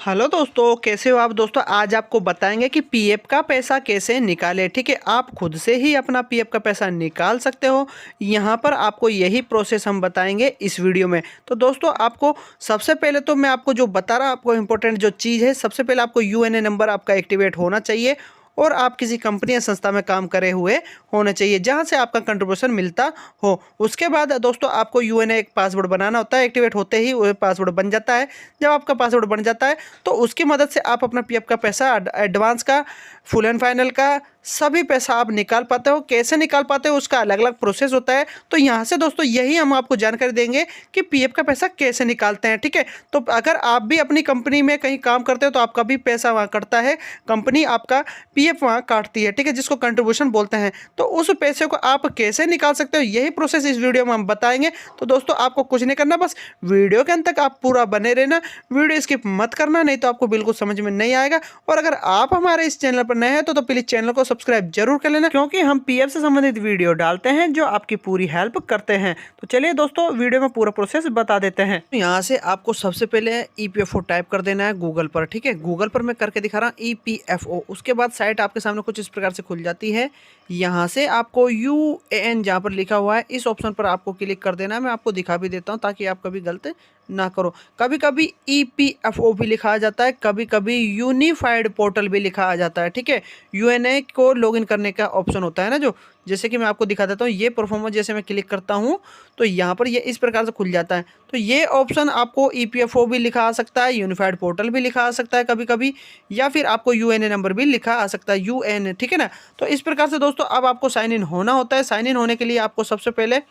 Hello दोस्तों, कैसे हो आप। दोस्तों आज आपको बताएंगे कि पीएफ का पैसा कैसे निकालें। ठीक है, आप खुद से ही अपना पीएफ का पैसा निकाल सकते हो। यहाँ पर आपको यही प्रोसेस हम बताएंगे इस वीडियो में। तो दोस्तों आपको सबसे पहले तो मैं आपको जो बता रहा हूँ, आपको इम्पोर्टेंट जो चीज़ है, सबसे पहले आपको यूएनए नंबर आपका एक्टिवेट होना चाहिए और आप किसी कंपनी या संस्था में काम करे हुए होने चाहिए जहां से आपका कंट्रीब्यूशन मिलता हो। उसके बाद दोस्तों आपको यूएनए एक पासवर्ड बनाना होता है। एक्टिवेट होते ही वो पासवर्ड बन जाता है। जब आपका पासवर्ड बन जाता है तो उसकी मदद से आप अपना पीएफ का पैसा, एडवांस का, फुल एंड फाइनल का, सभी पैसा आप निकाल पाते हो। कैसे निकाल पाते हो उसका अलग अलग प्रोसेस होता है। तो यहाँ से दोस्तों यही हम आपको जानकारी देंगे कि पीएफ का पैसा कैसे निकालते हैं। ठीक है, तो अगर आप भी अपनी कंपनी में कहीं काम करते हो तो आपका भी पैसा वहाँ कटता है, कंपनी आपका पीएफ वहाँ काटती है। ठीक है, जिसको कंट्रीब्यूशन बोलते हैं। तो उस पैसे को आप कैसे निकाल सकते हो, यही प्रोसेस इस वीडियो में हम बताएंगे। तो दोस्तों आपको कुछ नहीं करना, बस वीडियो के अंत तक आप पूरा बने रहना, वीडियो स्किप मत करना, नहीं तो आपको बिल्कुल समझ में नहीं आएगा। और अगर आप हमारे इस चैनल पर नए हैं तो प्लीज चैनल को सब्सक्राइब जरूर कर लेना, क्योंकि हम पीएफ से संबंधित वीडियो डालते हैं जो आपकी पूरी हेल्प करते हैं। तो चलिए दोस्तों वीडियो में पूरा प्रोसेस बता देते हैं। यहाँ से आपको सबसे पहले ईपीएफओ टाइप कर देना है गूगल पर। ठीक है, गूगल पर मैं करके दिखा रहा हूँ ईपीएफओ। उसके बाद साइट आपके सामने कुछ इस प्रकार से खुल जाती है। यहाँ से आपको यूएएन जहाँ पर लिखा हुआ है इस ऑप्शन पर आपको क्लिक कर देना है। मैं आपको दिखा भी देता हूँ ताकि आप कभी गलत ना करो। कभी कभी ईपीएफओ भी लिखा आ जाता है, कभी कभी यूनिफाइड पोर्टल भी लिखा आ जाता है। ठीक है, यूएनए को लॉगिन करने का ऑप्शन होता है ना, जो जैसे कि मैं आपको दिखा देता हूँ। ये परफॉर्मेंस जैसे मैं क्लिक करता हूँ तो यहाँ पर ये इस प्रकार से खुल जाता है। तो ये ऑप्शन आपको ईपीएफओ भी लिखा आ सकता है, यूनिफाइड पोर्टल भी लिखा आ सकता है कभी कभी, या फिर आपको यूएनए नंबर भी लिखा आ सकता है, यूएन। ठीक है ना, तो इस प्रकार से दोस्तों अब आपको साइन इन होना होता है। साइन इन होने के लिए आपको सबसे पहले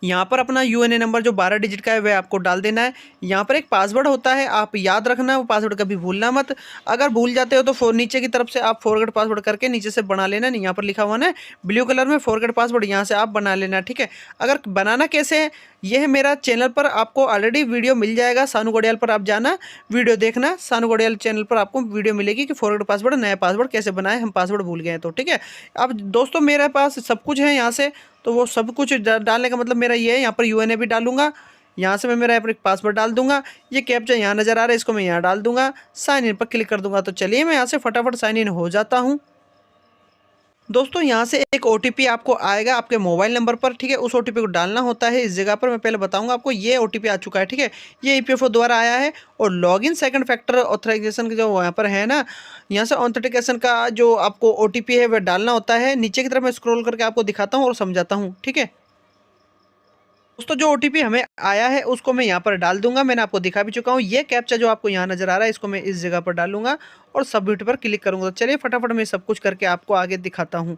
यहाँ पर अपना यूएनए नंबर जो 12 डिजिट का है वह आपको डाल देना है। यहाँ पर एक पासवर्ड होता है, आप याद रखना, वो पासवर्ड कभी भूलना मत। अगर भूल जाते हो तो नीचे की तरफ से आप फॉरगेट पासवर्ड करके नीचे से बना लेना। यहाँ पर लिखा हुआ ना ब्लू कलर में फॉरगेट पासवर्ड, यहाँ से आप बना लेना। ठीक है, अगर बनाना कैसे है, यह मेरा चैनल पर आपको ऑलरेडी वीडियो मिल जाएगा। सानू गोडियाल पर आप जाना, वीडियो देखना। सानू गोडियाल चैनल पर आपको वीडियो मिलेगी कि फॉरगेट पासवर्ड, नया पासवर्ड कैसे बनाए, हम पासवर्ड भूल गए हैं तो। ठीक है, अब दोस्तों मेरे पास सब कुछ है यहाँ से, तो वो सब कुछ डालने का मतलब मेरा ये है। यहाँ पर यूएनए भी डालूंगा, यहाँ से मैं मेरा अपना पासवर्ड डाल दूंगा। ये कैप्चा यहाँ नज़र आ रहा है, इसको मैं यहाँ डाल दूंगा, साइन इन पर क्लिक कर दूंगा। तो चलिए मैं यहाँ से फटाफट साइन इन हो जाता हूँ। दोस्तों यहाँ से एक ओटीपी आपको आएगा आपके मोबाइल नंबर पर। ठीक है, उस ओटीपी को डालना होता है इस जगह पर। मैं पहले बताऊंगा आपको। ये ओटीपी आ चुका है। ठीक है, ये ईपीएफओ द्वारा आया है। और लॉगिन सेकंड फैक्टर ऑथराइजेशन जो यहाँ पर है ना, यहाँ से ऑथेंटिकेशन का जो आपको ओटीपी है वह डालना होता है। नीचे की तरफ मैं स्क्रॉल करके आपको दिखाता हूँ और समझाता हूँ। ठीक है दोस्तों, जो ओटीपी हमें आया है उसको मैं यहाँ पर डाल दूंगा। मैंने आपको दिखा भी चुका हूँ। ये कैप्चा जो आपको यहाँ नजर आ रहा है इसको मैं इस जगह पर डालूंगा और सबमिट पर क्लिक करूंगा। तो चलिए फटाफट मैं सब कुछ करके आपको आगे दिखाता हूँ।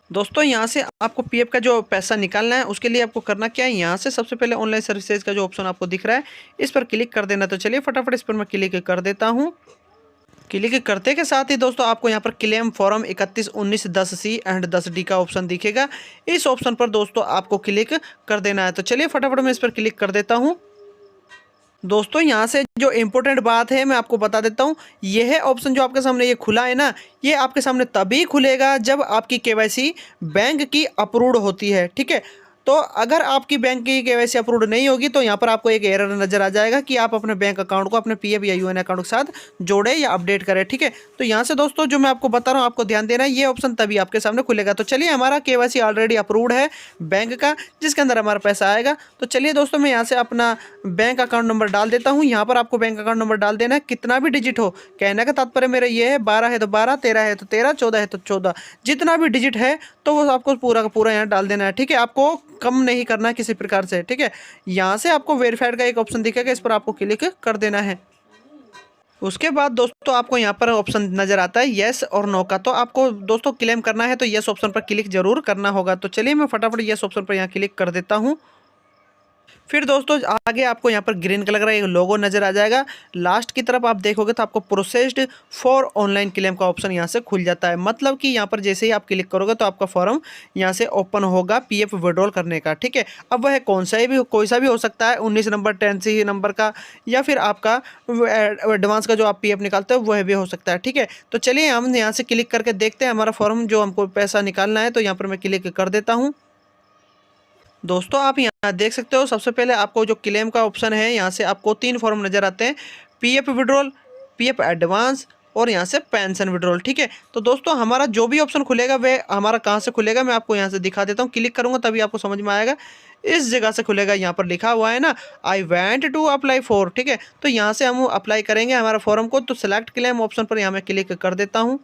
दोस्तों यहाँ से आपको पीएफ का जो पैसा निकालना है उसके लिए आपको करना क्या है, यहाँ से सबसे पहले ऑनलाइन सर्विसेज का जो ऑप्शन आपको दिख रहा है इस पर क्लिक कर देना। तो चलिए फटाफट इस पर मैं क्लिक कर देता हूँ। क्लिक करते के साथ ही दोस्तों आपको यहाँ पर claim form 311910C and 10D का ऑप्शन दिखेगा। इस ऑप्शन पर दोस्तों आपको क्लिक कर देना है। तो चलिए फटाफट मैं इस पर क्लिक कर देता हूँ। दोस्तों यहाँ से जो इम्पोर्टेंट बात है मैं आपको बता देता हूँ। यह ऑप्शन जो आपके सामने ये खुला है ना, ये आपके सामने तभी खुलेगा जब आपकी केवाईसी बैंक की अप्रूव्ड होती है। ठीक है, तो अगर आपकी बैंक की केवाईसी अप्रूव्ड नहीं होगी तो यहाँ पर आपको एक एरर नजर आ जाएगा कि आप अपने बैंक अकाउंट को अपने पीएफ या यूएन अकाउंट के साथ जोड़े या अपडेट करें। ठीक है, तो यहाँ से दोस्तों जो मैं आपको बता रहा हूँ आपको ध्यान देना है, ये ऑप्शन तभी आपके सामने खुलेगा। तो चलिए हमारा केवाईसी ऑलरेडी अप्रूव्ड है बैंक का, जिसके अंदर हमारा पैसा आएगा। तो चलिए दोस्तों मैं यहाँ से अपना बैंक अकाउंट नंबर डाल देता हूँ। यहाँ पर आपको बैंक अकाउंट नंबर डाल देना है, कितना भी डिजिट हो। कहने का तात्पर्य मेरा ये है, 12 है तो 12, 13 है तो 13, 14 है तो 14, जितना भी डिजिट है तो वो आपको पूरा का पूरा यहाँ डाल देना है। ठीक है, आपको कम नहीं करना है किसी प्रकार से। ठीक है, यहाँ से आपको वेरीफाइड का एक ऑप्शन दिखेगा, इस पर आपको क्लिक कर देना है। उसके बाद दोस्तों आपको यहाँ पर ऑप्शन नजर आता है यस और नो का। तो आपको दोस्तों क्लेम करना है तो यस ऑप्शन पर क्लिक जरूर करना होगा। तो चलिए मैं फटाफट यस ऑप्शन पर यहाँ क्लिक कर देता हूँ। फिर दोस्तों आगे आपको यहाँ पर ग्रीन कलर का एक लोगो नजर आ जाएगा। लास्ट की तरफ आप देखोगे तो आपको प्रोसेस्ड फॉर ऑनलाइन क्लेम का ऑप्शन यहाँ से खुल जाता है। मतलब कि यहाँ पर जैसे ही आप क्लिक करोगे तो आपका फॉर्म यहाँ से ओपन होगा पीएफ विड्रॉल करने का। ठीक है, अब वह कोई सा भी हो सकता है, 19 नंबर 10C नंबर का, या फिर आपका एडवांस का जो आप पीएफ निकालते हो वह भी हो सकता है। ठीक है, तो चलिए हम यहाँ से क्लिक करके देखते हैं हमारा फॉर्म जो हमको पैसा निकालना है। तो यहाँ पर मैं क्लिक कर देता हूँ। दोस्तों आप यहाँ देख सकते हो, सबसे पहले आपको जो क्लेम का ऑप्शन है यहाँ से आपको 3 फॉर्म नजर आते हैं। पीएफ विड्रॉल, पीएफ एडवांस और यहाँ से पेंशन विड्रॉल। ठीक है, तो दोस्तों हमारा जो भी ऑप्शन खुलेगा वह हमारा कहाँ से खुलेगा, मैं आपको यहाँ से दिखा देता हूँ। क्लिक करूँगा तभी आपको समझ में आएगा। इस जगह से खुलेगा, यहाँ पर लिखा हुआ है ना, I want to apply for. ठीक है, तो यहाँ से हम अप्लाई करेंगे हमारा फॉर्म को। तो सेलेक्ट क्लेम ऑप्शन पर यहाँ मैं क्लिक कर देता हूँ।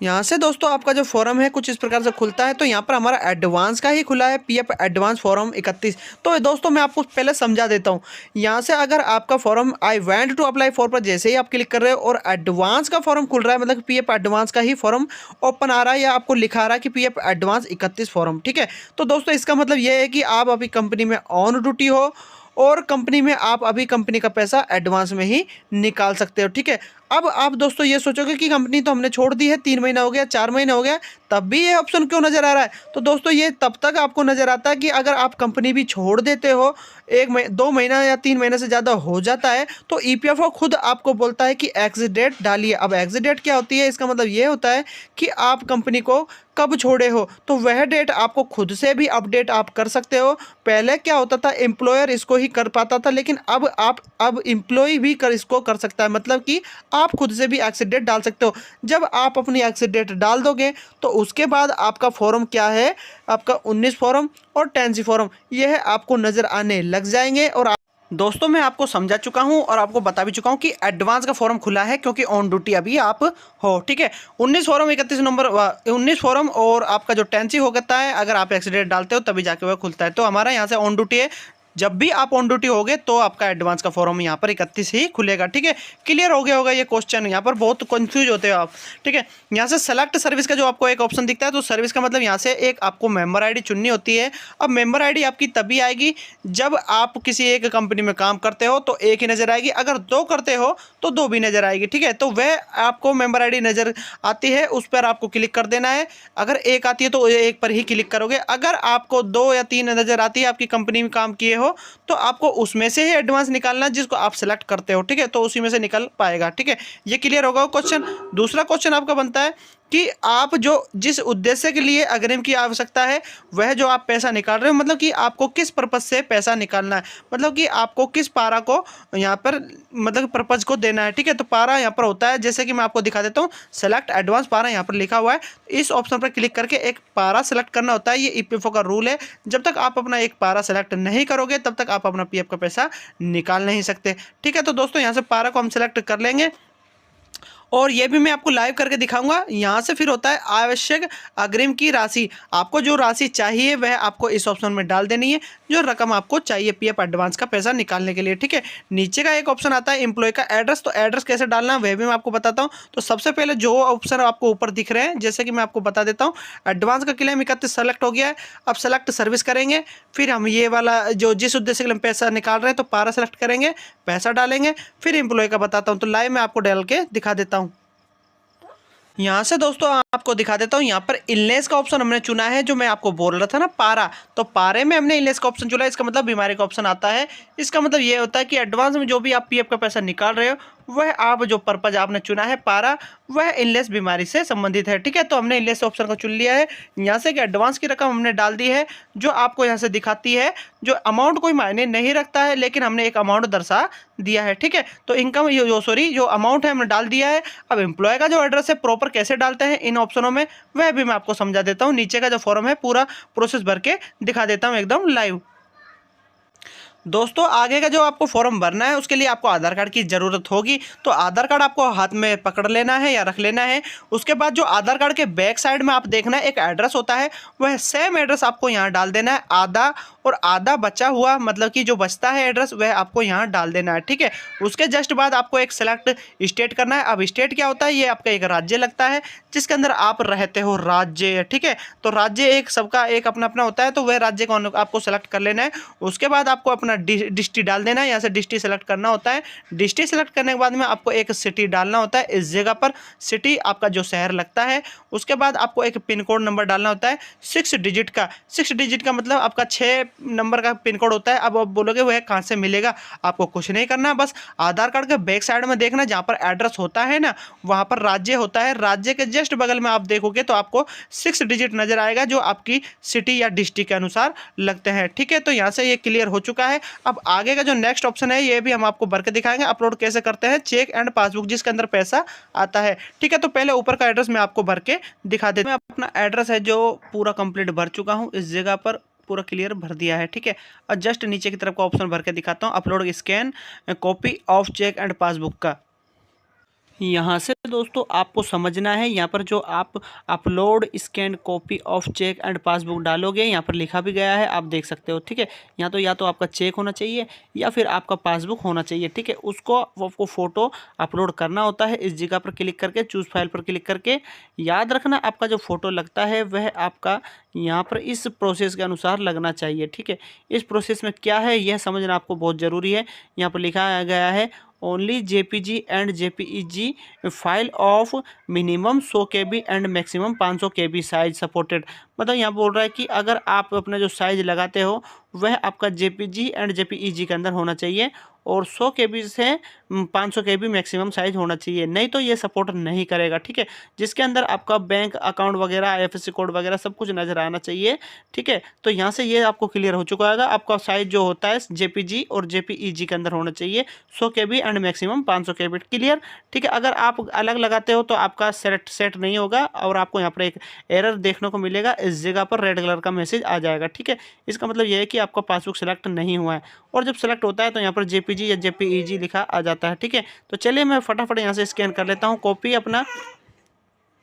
यहाँ से दोस्तों आपका जो फॉर्म है कुछ इस प्रकार से खुलता है। तो यहाँ पर हमारा एडवांस का ही खुला है, पीएफ एडवांस फॉर्म 31। तो दोस्तों मैं आपको पहले समझा देता हूँ। यहाँ से अगर आपका form I want to apply for पर जैसे ही आप क्लिक कर रहे हो और एडवांस का फॉर्म खुल रहा है, मतलब पीएफ एडवांस का ही फॉर्म ओपन आ रहा है या आपको लिखा आ रहा है कि पीएफ एडवांस 31 फॉर्म। ठीक है, तो दोस्तों इसका मतलब ये है कि आप अभी कंपनी में ऑन ड्यूटी हो और कंपनी में आप अभी कंपनी का पैसा एडवांस में ही निकाल सकते हो। ठीक है, अब आप दोस्तों ये सोचोगे कि कंपनी तो हमने छोड़ दी है, 3 महीना हो गया, 4 महीने हो गया, तब भी ये ऑप्शन क्यों नज़र आ रहा है। तो दोस्तों ये तब तक आपको नज़र आता है कि अगर आप कंपनी भी छोड़ देते हो, 2 महीना या 3 महीने से ज़्यादा हो जाता है, तो ईपीएफओ खुद आपको बोलता है कि एग्जिट डेट डालिए। अब एग्जिट डेट क्या होती है, इसका मतलब ये होता है कि आप कंपनी को कब छोड़े हो, तो वह डेट आपको खुद से भी अपडेट आप कर सकते हो। पहले क्या होता था, एम्प्लॉयर इसको ही कर पाता था, लेकिन अब एम्प्लॉय भी इसको कर सकता है। मतलब कि आप खुद से भी एग्जिट डेट डाल सकते हो। जब आप अपनी एग्जिट डेट डाल दोगे तो उसके बाद आपका फॉर्म क्या है, आपका 19 फॉर्म और 10C फॉर्म यह आपको नज़र आने लग जाएंगे। और दोस्तों मैं आपको समझा चुका हूं और आपको बता भी चुका हूं कि एडवांस का फॉर्म खुला है क्योंकि ऑन ड्यूटी अभी आप हो। ठीक है, 19 फॉर्म 31 नंबर 19 फॉर्म और आपका जो 10C होता है, अगर आप एक्सीडेंट डालते हो तभी जाके वह खुलता है। तो हमारा यहाँ से ऑन ड्यूटी है, जब भी आप ऑन ड्यूटी होगे तो आपका एडवांस का फॉर्म यहाँ पर 31 ही खुलेगा। ठीक है, क्लियर हो गया होगा ये क्वेश्चन। यहाँ पर बहुत कंफ्यूज होते हो आप। ठीक है, यहाँ से सेलेक्ट सर्विस का जो आपको एक ऑप्शन दिखता है, तो सर्विस का मतलब यहाँ से एक आपको मेंबर आईडी चुननी होती है। अब मेंबर आईडी आपकी तभी आएगी जब आप किसी एक कंपनी में काम करते हो तो एक ही नज़र आएगी, अगर 2 करते हो तो 2 भी नज़र आएगी। ठीक है, तो वह आपको मेंबर आईडी नज़र आती है, उस पर आपको क्लिक कर देना है। अगर एक आती है तो एक पर ही क्लिक करोगे। अगर आपको 2 या 3 नज़र आती है, आपकी कंपनी में काम किए हो, तो आपको उसमें से ही एडवांस निकालना है जिसको आप सेलेक्ट करते हो। ठीक है, तो उसी में से निकल पाएगा। ठीक है, ये क्लियर होगा क्वेश्चन। दूसरा क्वेश्चन आपका बनता है कि आप जो जिस उद्देश्य के लिए अग्रिम की आवश्यकता है, वह जो आप पैसा निकाल रहे हो, मतलब कि आपको किस पर्पज से पैसा निकालना है, मतलब कि आपको किस पारा को यहाँ पर मतलब पर्पज को देना है। ठीक है, तो पारा यहाँ पर होता है, जैसे कि मैं आपको दिखा देता हूँ, सेलेक्ट एडवांस पारा यहाँ पर लिखा हुआ है। इस ऑप्शन पर क्लिक करके एक पारा सेलेक्ट करना होता है। ये ईपीएफओ का रूल है, जब तक आप अपना एक पारा सेलेक्ट नहीं करोगे तब तक आप अपना पीएफ का पैसा निकाल नहीं सकते। ठीक है, तो दोस्तों यहाँ से पारा को हम सेलेक्ट कर लेंगे और ये भी मैं आपको लाइव करके दिखाऊंगा। यहाँ से फिर होता है आवश्यक अग्रिम की राशि। आपको जो राशि चाहिए वह आपको इस ऑप्शन में डाल देनी है, जो रकम आपको चाहिए पीएफ एडवांस का पैसा निकालने के लिए। ठीक है, नीचे का एक ऑप्शन आता है एम्प्लॉय का एड्रेस। तो एड्रेस कैसे डालना है वह भी मैं आपको बताता हूँ। तो सबसे पहले जो ऑप्शन आपको ऊपर दिख रहे हैं, जैसे कि मैं आपको बता देता हूँ, एडवांस का क्लेम 31 सेलेक्ट हो गया है। अब सेलेक्ट सर्विस करेंगे, फिर हम ये वाला जो जिस उद्देश्य के लिए पैसा निकाल रहे हैं तो पारा सेलेक्ट करेंगे, पैसा डालेंगे, फिर एम्प्लॉय का बताता हूँ। तो लाइव में आपको डाल के दिखा देता हूँ। यहाँ से दोस्तों आपको दिखा देता हूँ, यहाँ पर इलनेस का ऑप्शन हमने चुना है, जो मैं आपको बोल रहा था ना पारा, तो पारे में हमने इलनेस का ऑप्शन चुना है। इसका मतलब बीमारी का ऑप्शन आता है। इसका मतलब ये होता है कि एडवांस में जो भी आप पीएफ का पैसा निकाल रहे हो, वह आप जो पर्पज आपने चुना है पारा, वह इलनेस बीमारी से संबंधित है। ठीक है, तो हमने इलनेस ऑप्शन को चुन लिया है। यहाँ से कि एडवांस की रकम हमने डाल दी है, जो आपको यहाँ से दिखाती है। जो अमाउंट कोई मायने नहीं रखता है, लेकिन हमने एक अमाउंट दर्शा दिया है। ठीक है, तो इनकम जो अमाउंट है हमने डाल दिया है। अब एम्प्लॉय का जो एड्रेस है प्रॉपर कैसे डालते हैं इन ऑप्शनों में, वह भी मैं आपको समझा देता हूँ। नीचे का जो फॉर्म है पूरा प्रोसेस भर के दिखा देता हूँ एकदम लाइव। दोस्तों आगे का जो आपको फॉर्म भरना है उसके लिए आपको आधार कार्ड की ज़रूरत होगी। तो आधार कार्ड आपको हाथ में पकड़ लेना है या रख लेना है। उसके बाद जो आधार कार्ड के बैक साइड में आप देखना है एक एड्रेस होता है, वह सेम एड्रेस आपको यहाँ डाल देना है। आधा और आधा बचा हुआ, मतलब कि जो बचता है एड्रेस, वह आपको यहाँ डाल देना है। ठीक है, उसके जस्ट बाद आपको एक सेलेक्ट स्टेट करना है। अब स्टेट क्या होता है, ये आपका एक राज्य लगता है जिसके अंदर आप रहते हो, राज्य। ठीक है, तो राज्य एक सबका एक अपना अपना होता है, तो वह राज्य को आपको सेलेक्ट कर लेना है। उसके बाद आपको अपना डिस्ट्रिक्ट डाल देना है। यहाँ से डिस्ट्रिक्ट सेलेक्ट करना होता है। डिस्ट्रिक्ट सेलेक्ट करने के बाद में आपको एक सिटी डालना होता है। इस जगह पर सिटी आपका जो शहर लगता है। उसके बाद आपको एक पिन कोड नंबर डालना होता है 6 डिजिट का। 6 डिजिट का मतलब आपका 6 नंबर का पिन कोड होता है। अब आप बोलोगे वह कहाँ से मिलेगा, आपको कुछ नहीं करना, बस आधार कार्ड के बैक साइड में देखना, जहाँ पर एड्रेस होता है ना, वहाँ पर राज्य होता है। राज्य के जस्ट बगल में आप देखोगे तो आपको 6 डिजिट नजर आएगा, जो आपकी सिटी या डिस्ट्रिक्ट के अनुसार लगते हैं। ठीक है, तो यहाँ से ये क्लियर हो चुका है। अब आगे का जो नेक्स्ट ऑप्शन है ये भी हम आपको भर के दिखाएंगे अपलोड कैसे करते हैं चेक एंड पासबुक जिसके अंदर पैसा आता है। ठीक है, तो पहले ऊपर का एड्रेस मैं आपको भर के दिखा देता हूँ। मैं अपना एड्रेस है जो पूरा कंप्लीट भर चुका हूँ, इस जगह पर पूरा क्लियर भर दिया है। ठीक है, और जस्ट नीचे की तरफ का ऑप्शन भर के दिखाता हूँ upload scan copy of cheque and passbook का। यहाँ से दोस्तों आपको समझना है, यहाँ पर जो आप upload scan copy of cheque and passbook डालोगे यहाँ पर लिखा भी गया है, आप देख सकते हो। ठीक है, यहाँ तो या तो आपका चेक होना चाहिए या फिर आपका पासबुक होना चाहिए। ठीक है, उसको आपको फ़ोटो अपलोड करना होता है। इस जगह पर क्लिक करके चूज़ फाइल पर क्लिक करके याद रखना आपका जो फ़ोटो लगता है वह आपका यहाँ पर इस प्रोसेस के अनुसार लगना चाहिए। ठीक है, इस प्रोसेस में क्या है यह समझना आपको बहुत ज़रूरी है। यहाँ पर लिखा गया है only JPG and JPEG file of minimum 100 KB and maximum 500 KB size supported. मतलब यहाँ बोल रहा है कि अगर आप अपना जो साइज लगाते हो वह आपका JPG एंड JPEG के अंदर होना चाहिए और 100 KB से 500 KB मैक्सिमम साइज होना चाहिए, नहीं तो ये सपोर्ट नहीं करेगा। ठीक है, जिसके अंदर आपका बैंक अकाउंट वगैरह IFSC कोड वगैरह सब कुछ नज़र आना चाहिए। ठीक है, तो यहाँ से ये आपको क्लियर हो चुका है। आपका साइज जो होता है JPG और JPEG के अंदर होना चाहिए 100 KB and maximum 500 KB clear. ठीक है, अगर आप अलग लगाते हो तो आपका सेट नहीं होगा और आपको यहाँ पर एक एरर देखने को मिलेगा, इस जगह पर रेड कलर का मैसेज आ जाएगा। ठीक है, इसका मतलब यह है कि आपका पासबुक सेलेक्ट नहीं हुआ है और जब सेलेक्ट होता है तो यहाँ पर JPG या JPEG लिखा आ जाता है। ठीक है, तो चलिए मैं फटाफट यहाँ से स्कैन कर लेता हूँ कॉपी अपना।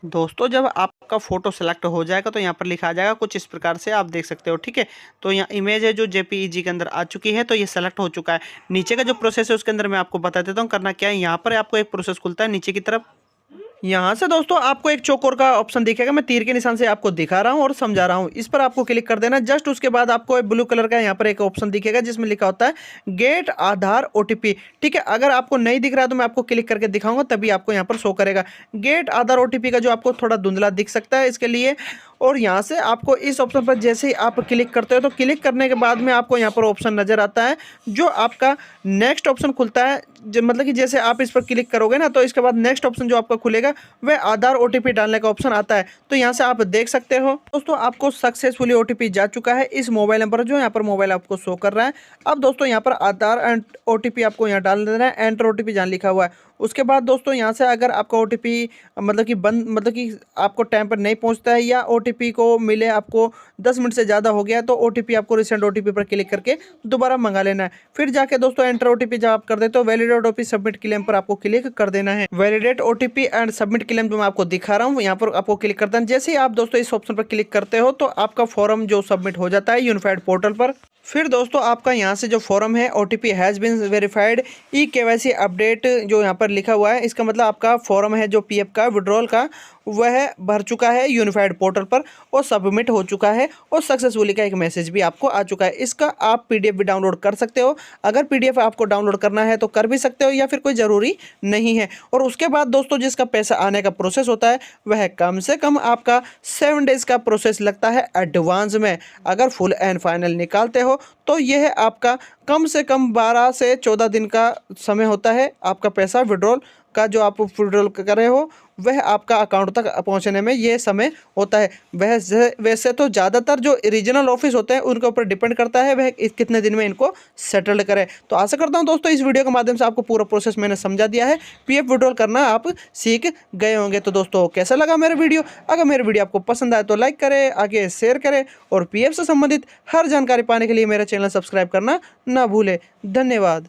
दोस्तों जब आपका फ़ोटो सेलेक्ट हो जाएगा तो यहाँ पर लिखा आ जाएगा कुछ इस प्रकार से, आप देख सकते हो। ठीक है, तो यहाँ इमेज है जो JPEG के अंदर आ चुकी है, तो ये सेलेक्ट हो चुका है। नीचे का जो प्रोसेस है उसके अंदर मैं आपको बता देता हूँ करना क्या है। यहाँ पर आपको एक प्रोसेस खुलता है नीचे की तरफ, यहाँ से दोस्तों आपको एक चौकोर का ऑप्शन दिखेगा, मैं तीर के निशान से आपको दिखा रहा हूँ और समझा रहा हूँ, इस पर आपको क्लिक कर देना। जस्ट उसके बाद आपको ब्लू कलर का यहाँ पर एक ऑप्शन दिखेगा जिसमें लिखा होता है गेट आधार OTP। ठीक है, अगर आपको नहीं दिख रहा है तो मैं आपको क्लिक करके दिखाऊंगा तभी आपको यहाँ पर शो करेगा। गेट आधार OTP का जो आपको थोड़ा धुंधला दिख सकता है इसके लिए, और यहाँ से आपको इस ऑप्शन पर जैसे ही आप क्लिक करते हो तो क्लिक करने के बाद में आपको यहाँ पर ऑप्शन नज़र आता है जो आपका नेक्स्ट ऑप्शन खुलता है। मतलब कि जैसे आप इस पर क्लिक करोगे ना तो इसके बाद नेक्स्ट ऑप्शन जो आपका खुलेगा वह आधार OTP डालने का ऑप्शन आता है। तो यहाँ से आप देख सकते हो दोस्तों आपको सक्सेसफुली OTP जा चुका है इस मोबाइल नंबर जो यहाँ पर मोबाइल आपको शो कर रहा है। अब दोस्तों यहाँ पर आधार एंड OTP आपको यहाँ डाल देना है, एंटर OTP जहाँ लिखा हुआ है। उसके बाद दोस्तों यहाँ से अगर आपका OTP मतलब कि आपको टाइम पर नहीं पहुँचता है या OTP को मिले आपको 10 मिनट से ज़्यादा हो गया तो OTP आपको रिसेंट OTP पर क्लिक करके दोबारा मंगा लेना है। फिर जाके दोस्तों एंटर OTP जब आप कर देते हो वैलिडेट OTP सबमिट क्लेम पर आपको क्लिक कर देना है। Validate OTP and submit claim जो मैं आपको दिखा रहा हूँ यहाँ पर आपको क्लिक कर देना। जैसे ही आप दोस्तों इस ऑप्शन पर क्लिक करते हो तो आपका फॉर्म जो सबमिट हो जाता है यूनिफाइड पोर्टल पर। फिर दोस्तों आपका यहाँ से जो फॉर्म है OTP has been verified KYC update जो यहाँ पर लिखा हुआ है, इसका मतलब आपका फॉर्म है जो PF का विड्रॉल का वह भर चुका है यूनिफाइड पोर्टल पर और सबमिट हो चुका है और सक्सेसफुली का एक मैसेज भी आपको आ चुका है। इसका आप PDF भी डाउनलोड कर सकते हो, अगर PDF आपको डाउनलोड करना है तो कर भी सकते हो या फिर कोई ज़रूरी नहीं है। और उसके बाद दोस्तों जिसका पैसा आने का प्रोसेस होता है वह कम से कम आपका 7 डेज़ का प्रोसेस लगता है एडवांस में। अगर फुल एंड फाइनल निकालते हो तो यह आपका कम से कम 12 से 14 दिन का समय होता है आपका पैसा विड्रॉल का जो आप विड्रॉल कर रहे हो वह आपका अकाउंट तक पहुंचने में ये समय होता है। वैसे तो ज़्यादातर जो रीजनल ऑफिस होते हैं उनके ऊपर डिपेंड करता है वह कितने दिन में इनको सेटल्ड करें। तो आशा करता हूं दोस्तों इस वीडियो के माध्यम से आपको पूरा प्रोसेस मैंने समझा दिया है, PF विड्रॉल करना आप सीख गए होंगे। तो दोस्तों कैसा लगा मेरा वीडियो? अगर मेरा वीडियो आपको पसंद आए तो लाइक करें, आगे शेयर करें और PF से संबंधित हर जानकारी पाने के लिए मेरा चैनल सब्सक्राइब करना ना भूलें। धन्यवाद।